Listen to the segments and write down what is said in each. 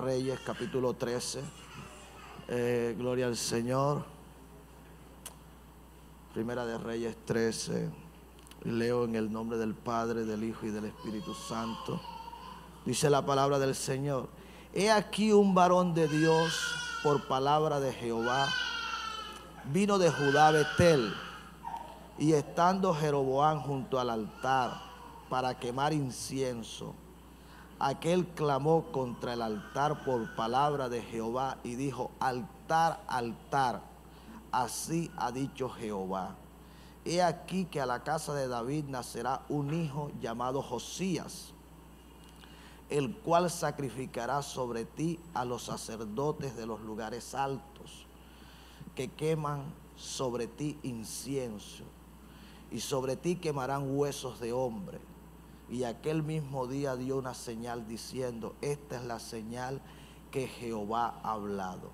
Reyes, capítulo 13. Gloria al Señor. Primera de Reyes 13. Leo en el nombre del Padre, del Hijo y del Espíritu Santo. Dice la palabra del Señor: He aquí un varón de Dios, por palabra de Jehová, vino de Judá a Betel, y estando Jeroboam junto al altar para quemar incienso, aquel clamó contra el altar por palabra de Jehová y dijo: altar, altar, así ha dicho Jehová. He aquí que a la casa de David nacerá un hijo llamado Josías, el cual sacrificará sobre ti a los sacerdotes de los lugares altos, que queman sobre ti incienso, y sobre ti quemarán huesos de hombre. Y aquel mismo día dio una señal diciendo: esta es la señal que Jehová ha hablado.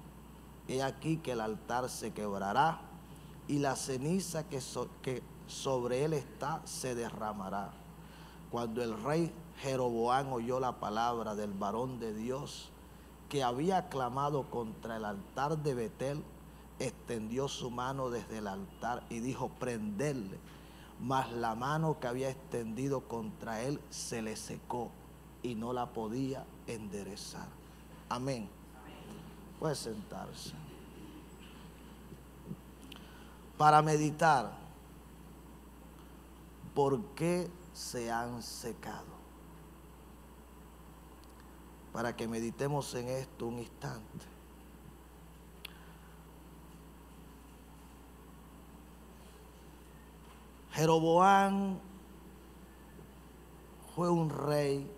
He aquí que el altar se quebrará, y la ceniza que sobre él está se derramará. Cuando el rey Jeroboam oyó la palabra del varón de Dios que había clamado contra el altar de Betel, extendió su mano desde el altar y dijo: prenderle. Mas la mano que había extendido contra él se le secó y no la podía enderezar. Amén. Puede sentarse. Para meditar, ¿por qué se han secado? Para que meditemos en esto un instante. Jeroboam fue un rey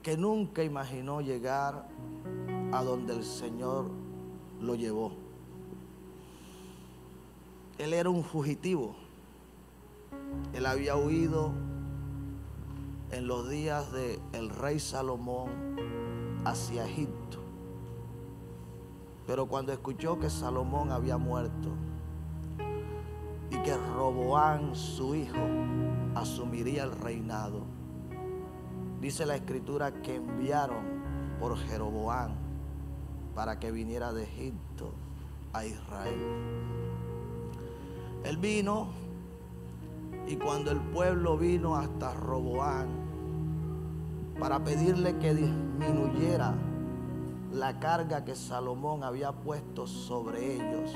que nunca imaginó llegar a donde el Señor lo llevó. Él era un fugitivo. Él había huido en los días del rey Salomón hacia Egipto. Pero cuando escuchó que Salomón había muerto y que Roboam, su hijo, asumiría el reinado, dice la Escritura que enviaron por Jeroboam para que viniera de Egipto a Israel. Él vino, y cuando el pueblo vino hasta Roboam para pedirle que disminuyera la carga que Salomón había puesto sobre ellos,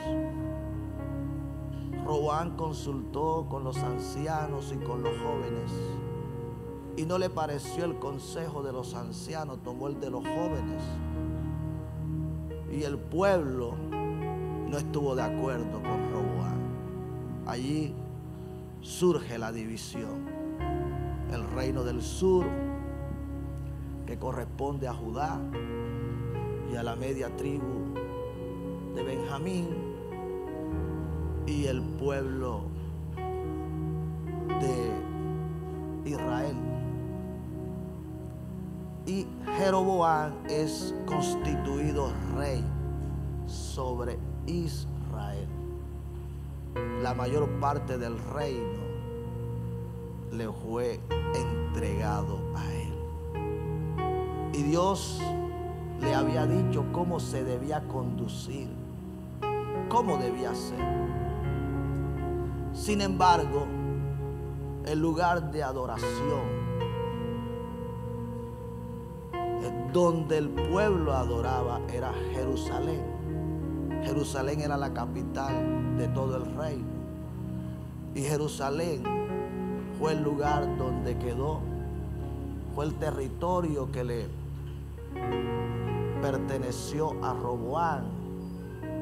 Roboam consultó con los ancianos y con los jóvenes, y no le pareció el consejo de los ancianos, tomó el de los jóvenes, y el pueblo no estuvo de acuerdo con Roboam. Allí surge la división. El reino del sur, que corresponde a Judá y a la media tribu de Benjamín, y el pueblo de Israel. Y Jeroboam es constituido rey sobre Israel. La mayor parte del reino le fue entregado a él. Y Dios le había dicho cómo se debía conducir, cómo debía ser. Sin embargo, el lugar de adoración, donde el pueblo adoraba, era Jerusalén. Jerusalén era la capital de todo el reino. Y Jerusalén fue el lugar donde quedó, fue el territorio que le perteneció a Roboam.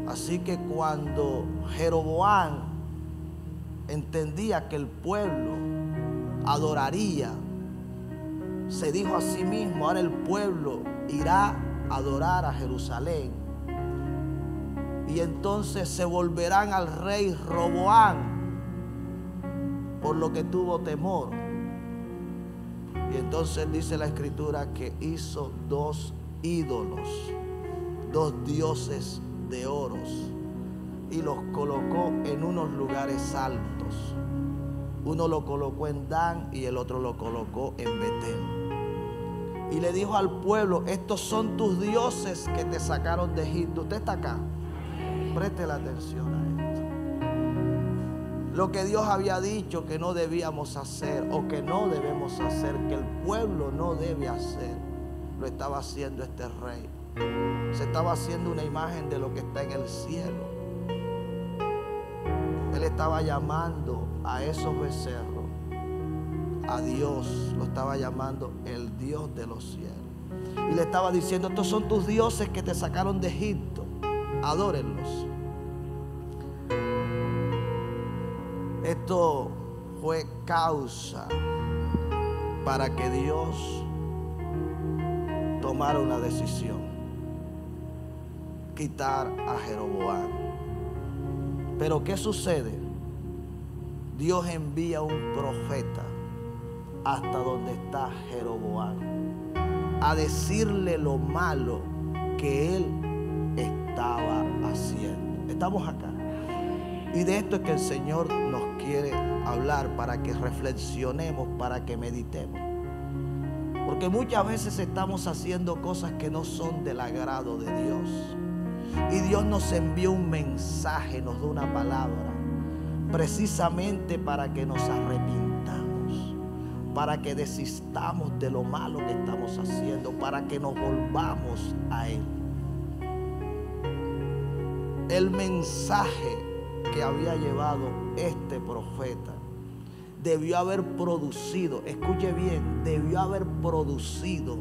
Así que cuando Jeroboam entendía que el pueblo adoraría, se dijo a sí mismo: ahora el pueblo irá a adorar a Jerusalén, y entonces se volverán al rey Roboam, por lo que tuvo temor. Y entonces dice la Escritura que hizo dos ídolos, dos dioses de oros, y los colocó en unos lugares altos. Uno lo colocó en Dan y el otro lo colocó en Betel. y le dijo al pueblo: estos son tus dioses que te sacaron de Egipto. Usted está acá, preste la atención a esto. Lo que Dios había dicho que no debíamos hacer, o que no debemos hacer, que el pueblo no debe hacer, lo estaba haciendo este rey. Se estaba haciendo una imagen de lo que está en el cielo. Él estaba llamando a esos becerros a Dios, lo estaba llamando el Dios de los cielos. Y le estaba diciendo: estos son tus dioses que te sacaron de Egipto, adórenlos. Esto fue causa para que Dios tomara una decisión: quitar a Jeroboam. Pero ¿qué sucede? Dios envía un profeta hasta donde está Jeroboam a decirle lo malo que él estaba haciendo. Estamos acá. Y de esto es que el Señor nos quiere hablar, para que reflexionemos, para que meditemos. Porque muchas veces estamos haciendo cosas que no son del agrado de Dios. Y Dios nos envía un mensaje, nos da una palabra, precisamente para que nos arrepintamos, para que desistamos de lo malo que estamos haciendo, para que nos volvamos a Él. El mensaje que había llevado este profeta debió haber producido, escuche bien, debió haber producido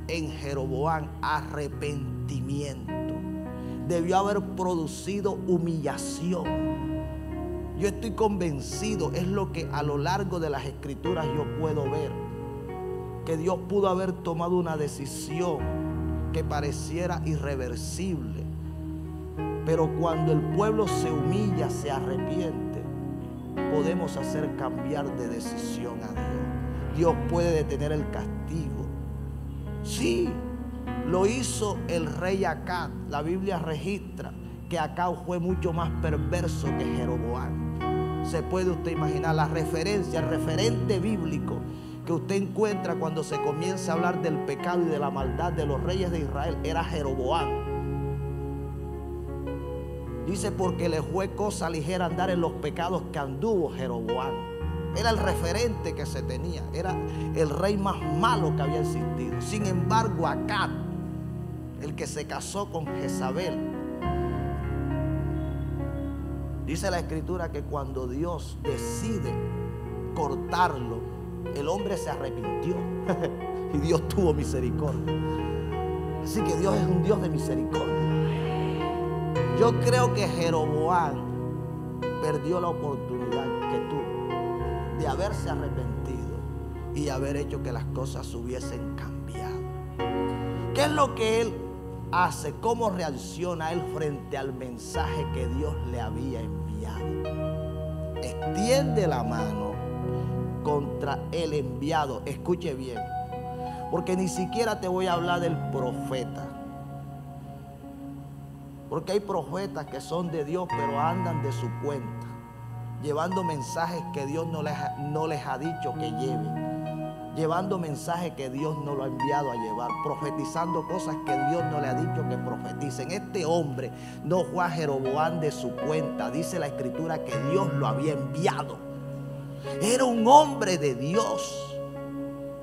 en Jeroboam arrepentimiento, debió haber producido humillación. Yo estoy convencido, es lo que a lo largo de las escrituras yo puedo ver, que Dios pudo haber tomado una decisión que pareciera irreversible. Pero cuando el pueblo se humilla, se arrepiente, podemos hacer cambiar de decisión a Dios. Dios puede detener el castigo. Sí, lo hizo el rey Acab. La Biblia registra que Acab fue mucho más perverso que Jeroboam. Se puede usted imaginar la referencia, el referente bíblico que usted encuentra cuando se comienza a hablar del pecado y de la maldad de los reyes de Israel, era Jeroboam. Dice: porque le fue cosa ligera andar en los pecados que anduvo Jeroboam. Era el referente que se tenía, era el rey más malo que había existido. Sin embargo, Acab, el que se casó con Jezabel, dice la escritura que cuando Dios decide cortarlo, el hombre se arrepintió y Dios tuvo misericordia. Así que Dios es un Dios de misericordia. Yo creo que Jeroboam perdió la oportunidad que tuvo de haberse arrepentido y haber hecho que las cosas hubiesen cambiado. ¿Qué es lo que él hace? ¿Cómo reacciona él frente al mensaje que Dios le había enviado? Extiende la mano contra el enviado. Escuche bien, porque ni siquiera te voy a hablar del profeta. Porque hay profetas que son de Dios, pero andan de su cuenta, llevando mensajes que Dios no les ha dicho que lleven, llevando mensajes que Dios no lo ha enviado a llevar, profetizando cosas que Dios no le ha dicho que profeticen. Este hombre no fue a Jeroboam de su cuenta. Dice la escritura que Dios lo había enviado. Era un hombre de Dios.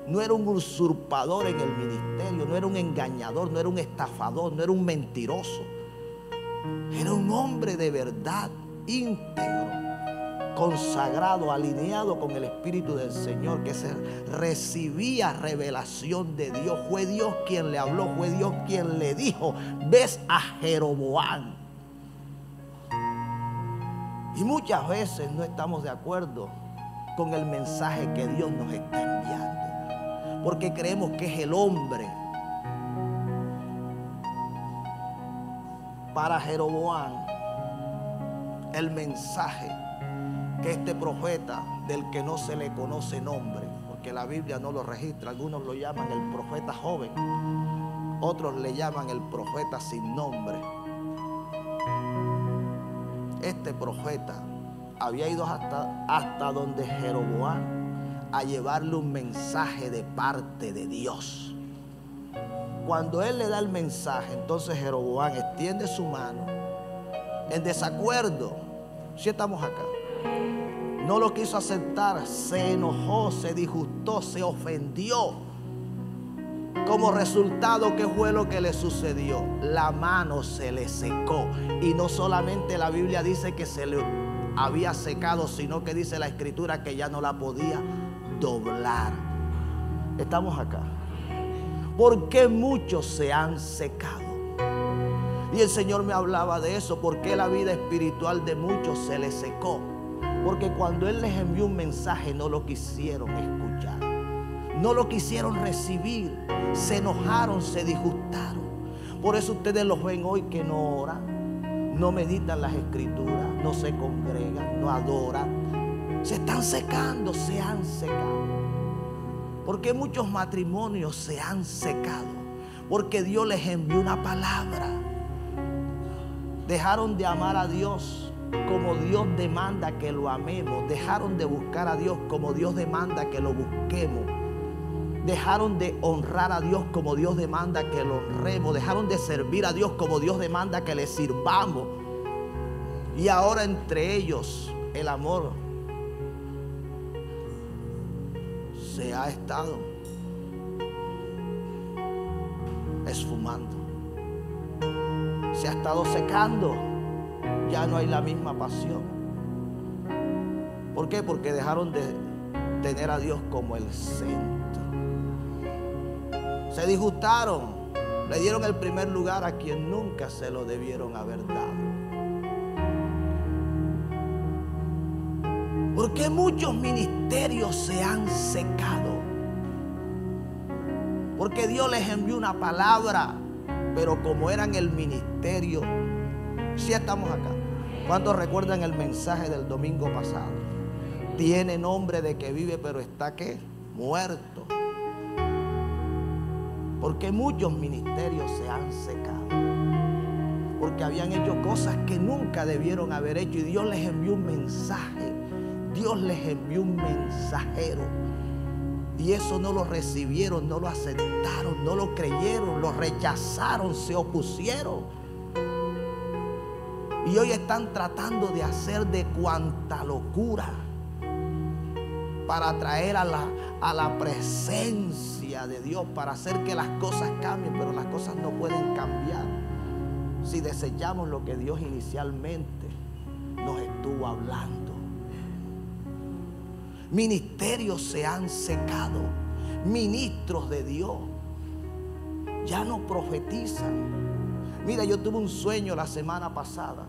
No era un usurpador en el ministerio, no era un engañador, no era un estafador, no era un mentiroso. Era un hombre de verdad, íntegro, consagrado, alineado con el Espíritu del Señor, que se recibía revelación de Dios. Fue Dios quien le habló, fue Dios quien le dijo: ves a Jeroboam. Y muchas veces no estamos de acuerdo con el mensaje que Dios nos está enviando, porque creemos que es el hombre. Para Jeroboam, el mensaje que este profeta, del que no se le conoce nombre, porque la Biblia no lo registra, algunos lo llaman el profeta joven, otros le llaman el profeta sin nombre. Este profeta había ido hasta donde Jeroboam a llevarle un mensaje de parte de Dios. Cuando él le da el mensaje, entonces Jeroboam extiende su mano en desacuerdo. Si estamos acá, no lo quiso aceptar, se enojó, se disgustó, se ofendió. Como resultado, ¿qué fue lo que le sucedió? La mano se le secó. Y no solamente la Biblia dice que se le había secado, sino que dice la Escritura que ya no la podía doblar. Estamos acá. ¿Por qué muchos se han secado? Y el Señor me hablaba de eso. ¿Por qué la vida espiritual de muchos se les secó? Porque cuando Él les envió un mensaje no lo quisieron escuchar, no lo quisieron recibir, se enojaron, se disgustaron. Por eso ustedes los ven hoy que no oran, no meditan las Escrituras, no se congregan, no adoran. Se están secando, se han secado. Porque muchos matrimonios se han secado, porque Dios les envió una palabra. Dejaron de amar a Dios como Dios demanda que lo amemos. Dejaron de buscar a Dios como Dios demanda que lo busquemos. Dejaron de honrar a Dios como Dios demanda que lo honremos. Dejaron de servir a Dios como Dios demanda que le sirvamos. Y ahora entre ellos el amor se ha estado esfumando, se ha estado secando. Ya no hay la misma pasión. ¿Por qué? Porque dejaron de tener a Dios como el centro. Se disgustaron, le dieron el primer lugar a quien nunca se lo debieron haber dado. ¿Por qué muchos ministerios se han secado? Porque Dios les envió una palabra, pero como eran el ministerio, si estamos acá. ¿Cuántos recuerdan el mensaje del domingo pasado? Tiene nombre de que vive, pero está ¿qué? Muerto. Porque muchos ministerios se han secado, porque habían hecho cosas que nunca debieron haber hecho. Y Dios les envió un mensaje, Dios les envió un mensajero, y eso no lo recibieron, no lo aceptaron, no lo creyeron, lo rechazaron, se opusieron. Y hoy están tratando de hacer de cuanta locura para traer a la presencia de Dios, para hacer que las cosas cambien. Pero las cosas no pueden cambiar si desechamos lo que Dios inicialmente nos estuvo hablando. Ministerios se han secado, ministros de Dios ya no profetizan. Mira, yo tuve un sueño la semana pasada.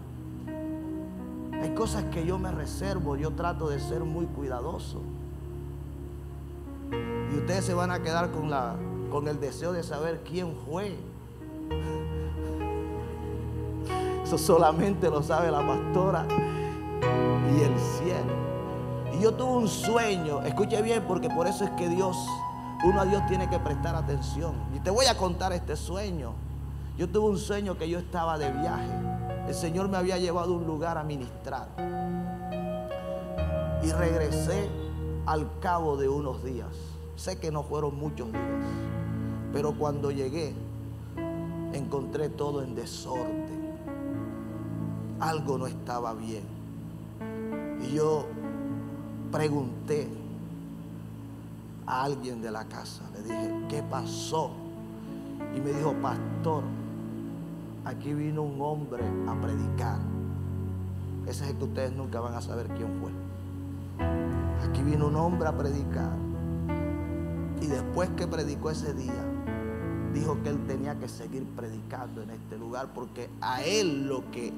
Hay cosas que yo me reservo, yo trato de ser muy cuidadoso. Y ustedes se van a quedar con el deseo de saber quién fue. Eso solamente lo sabe la pastora y el cielo. Y yo tuve un sueño, escuche bien, porque por eso es que uno a Dios tiene que prestar atención. Y te voy a contar este sueño. Yo tuve un sueño que yo estaba de viaje. El Señor me había llevado a un lugar a ministrar. Y regresé al cabo de unos días. Sé que no fueron muchos días, pero cuando llegué encontré todo en desorden. Algo no estaba bien. Y yo pregunté a alguien de la casa, le dije, ¿qué pasó? Y me dijo, pastor, aquí vino un hombre a predicar. Ese es el que ustedes nunca van a saber quién fue. Aquí vino un hombre a predicar. Y después que predicó ese día, dijo que él tenía que seguir predicando en este lugar, porque a él lo que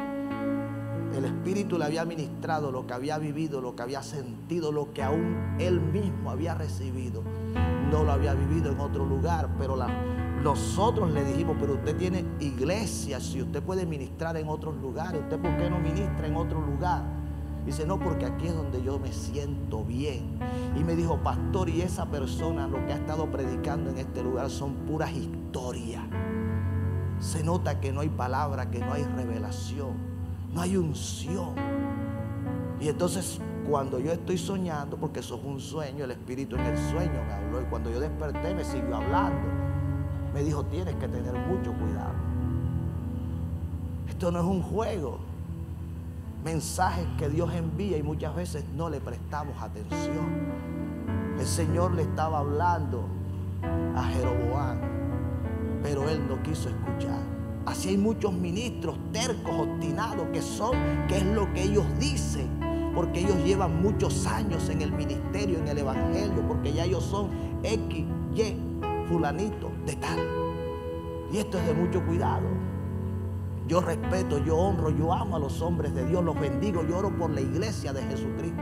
el Espíritu le había ministrado, lo que había vivido, lo que había sentido, lo que aún él mismo había recibido, no lo había vivido en otro lugar. Pero nosotros le dijimos, pero usted tiene iglesia, si usted puede ministrar en otros lugares, ¿usted por qué no ministra en otro lugar? Dice, no, porque aquí es donde yo me siento bien. Y me dijo, pastor, y esa persona lo que ha estado predicando en este lugar son puras historias. Se nota que no hay palabra, que no hay revelación, no hay unción. Y entonces cuando yo estoy soñando, porque eso es un sueño, el Espíritu en el sueño me habló, y cuando yo desperté me siguió hablando. me dijo, tienes que tener mucho cuidado. Esto no es un juego. Mensajes que Dios envía y muchas veces no le prestamos atención. El Señor le estaba hablando a Jeroboam, pero él no quiso escuchar. Así hay muchos ministros tercos, obstinados, que es lo que ellos dicen, porque ellos llevan muchos años en el ministerio, en el evangelio, porque ya ellos son X, Y, fulanito, de tal. Y esto es de mucho cuidado. Yo respeto, yo honro, yo amo a los hombres de Dios, los bendigo, yo oro por la iglesia de Jesucristo.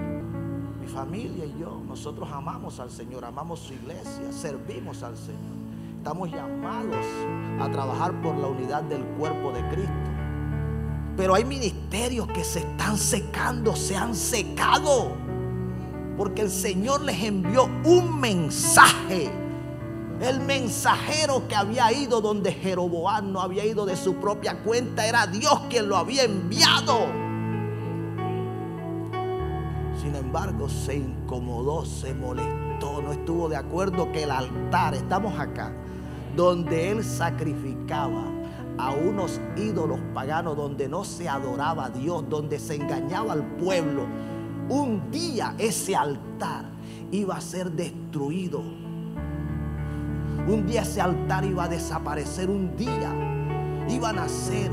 Mi familia y yo, nosotros amamos al Señor, amamos su iglesia, servimos al Señor. Estamos llamados a trabajar por la unidad del cuerpo de Cristo. Pero hay ministerios que se están secando, se han secado, porque el Señor les envió un mensaje. El mensajero que había ido donde Jeroboam no había ido de su propia cuenta, era Dios quien lo había enviado. Sin embargo, se incomodó, se molestó, no estuvo de acuerdo que el altar, estamos acá, donde él sacrificaba a unos ídolos paganos, donde no se adoraba a Dios, donde se engañaba al pueblo, un día ese altar iba a ser destruido. Un día ese altar iba a desaparecer. Un día iba a nacer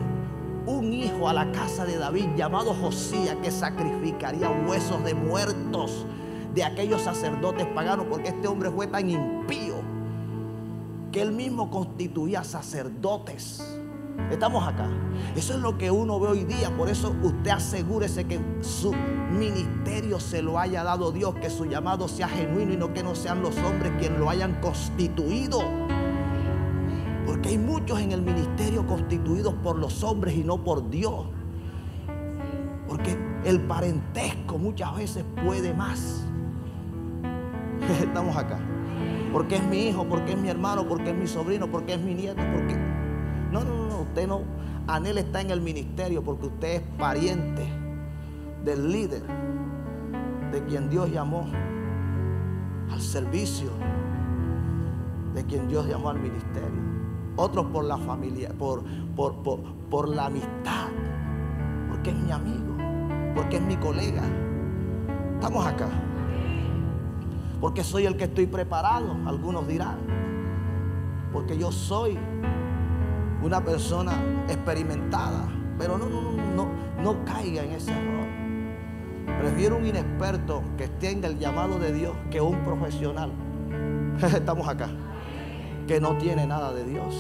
un hijo a la casa de David llamado Josías, que sacrificaría huesos de muertos de aquellos sacerdotes paganos, porque este hombre fue tan impío que él mismo constituía sacerdotes. Estamos acá. Eso es lo que uno ve hoy día. Por eso usted asegúrese que su ministerio se lo haya dado Dios, que su llamado sea genuino y no que no sean los hombres quienes lo hayan constituido. Porque hay muchos en el ministerio constituidos por los hombres y no por Dios. Porque el parentesco muchas veces puede más. Estamos acá. Porque es mi hijo, porque es mi hermano, porque es mi sobrino, porque es mi nieto, porque... No, usted no anhela estar en el ministerio porque usted es pariente del líder, de quien Dios llamó al servicio, de quien Dios llamó al ministerio. Otros por la familia, por la amistad, porque es mi amigo, porque es mi colega. Estamos acá. Porque soy el que estoy preparado, algunos dirán. Porque yo soy una persona experimentada. Pero no caiga en ese error. Prefiero un inexperto que tenga el llamado de Dios que un profesional. Estamos acá. Que no tiene nada de Dios.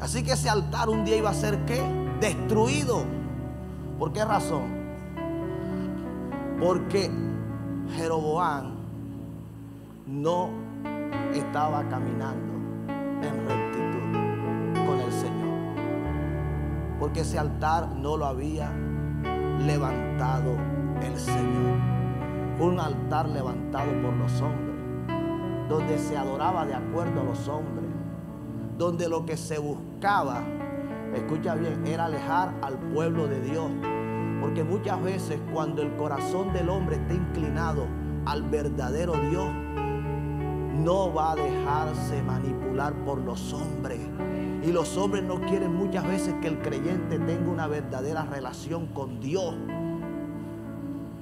Así que ese altar un día iba a ser ¿qué? Destruido. ¿Por qué razón? Porque Jeroboam no estaba caminando en rectitud con el Señor. Porque ese altar no lo había levantado el Señor. Un altar levantado por los hombres, donde se adoraba de acuerdo a los hombres, donde lo que se buscaba, escucha bien, era alejar al pueblo de Dios. Porque muchas veces cuando el corazón del hombre está inclinado al verdadero Dios, no va a dejarse manipular por los hombres. Y los hombres no quieren muchas veces que el creyente tenga una verdadera relación con Dios.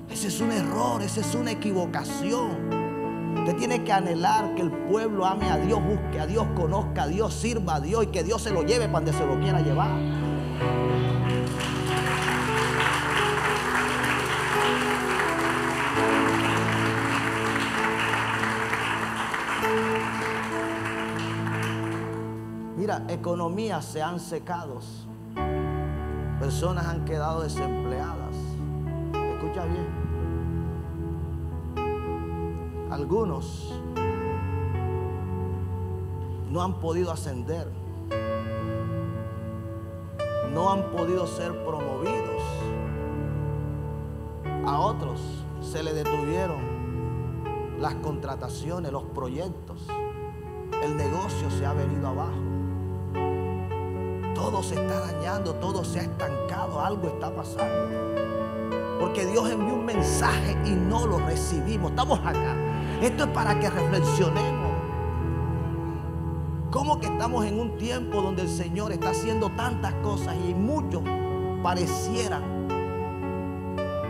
Ese es un error, esa es una equivocación. Usted tiene que anhelar que el pueblo ame a Dios, busque a Dios, conozca a Dios, sirva a Dios y que Dios se lo lleve para donde se lo quiera llevar. Mira, economías se han secado, personas han quedado desempleadas. Escucha bien. Algunos no han podido ascender, no han podido ser promovidos. A otros se les detuvieron las contrataciones, los proyectos. El negocio se ha venido abajo. Todo se está dañando, todo se ha estancado, algo está pasando. Porque Dios envió un mensaje y no lo recibimos. Estamos acá. Esto es para que reflexionemos. ¿Cómo que estamos en un tiempo donde el Señor está haciendo tantas cosas y muchos parecieran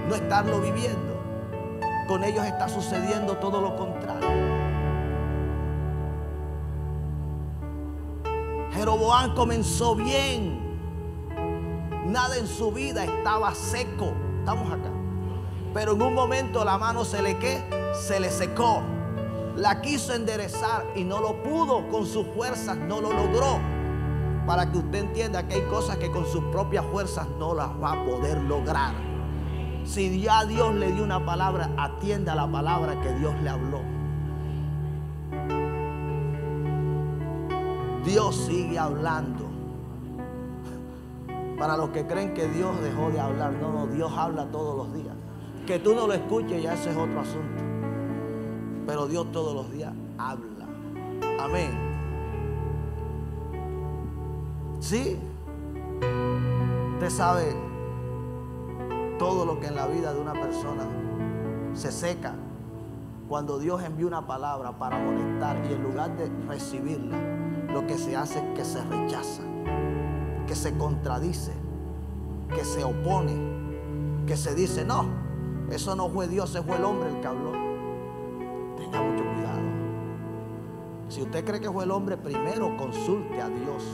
no estarlo viviendo? Con ellos está sucediendo todo lo contrario. Jeroboam comenzó bien. Nada en su vida estaba seco. Estamos acá. Pero en un momento la mano se le secó. La quiso enderezar y no lo pudo. Con sus fuerzas no lo logró. Para que usted entienda que hay cosas que con sus propias fuerzas no las va a poder lograr. Si ya Dios le dio una palabra, atienda la palabra que Dios le habló. Dios sigue hablando. Para los que creen que Dios dejó de hablar, no, Dios habla todos los días. Que tú no lo escuches, ya ese es otro asunto. Pero Dios todos los días habla. Amén. Sí. Usted sabe todo lo que en la vida de una persona se seca cuando Dios envía una palabra para amonestar, y en lugar de recibirla, lo que se hace es que se rechaza, que se contradice, que se opone, que se dice: no, eso no fue Dios, ese fue el hombre el que habló. Tenga mucho cuidado. Si usted cree que fue el hombre, primero consulte a Dios.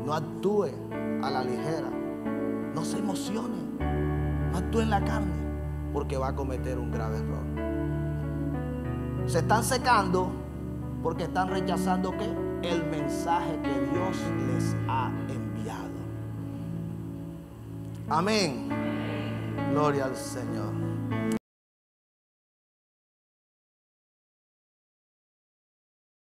No actúe a la ligera. No se emocione. No actúe en la carne, porque va a cometer un grave error. Se están secando porque están rechazando ¿qué? El mensaje que Dios les ha enviado. Amén. Gloria al Señor.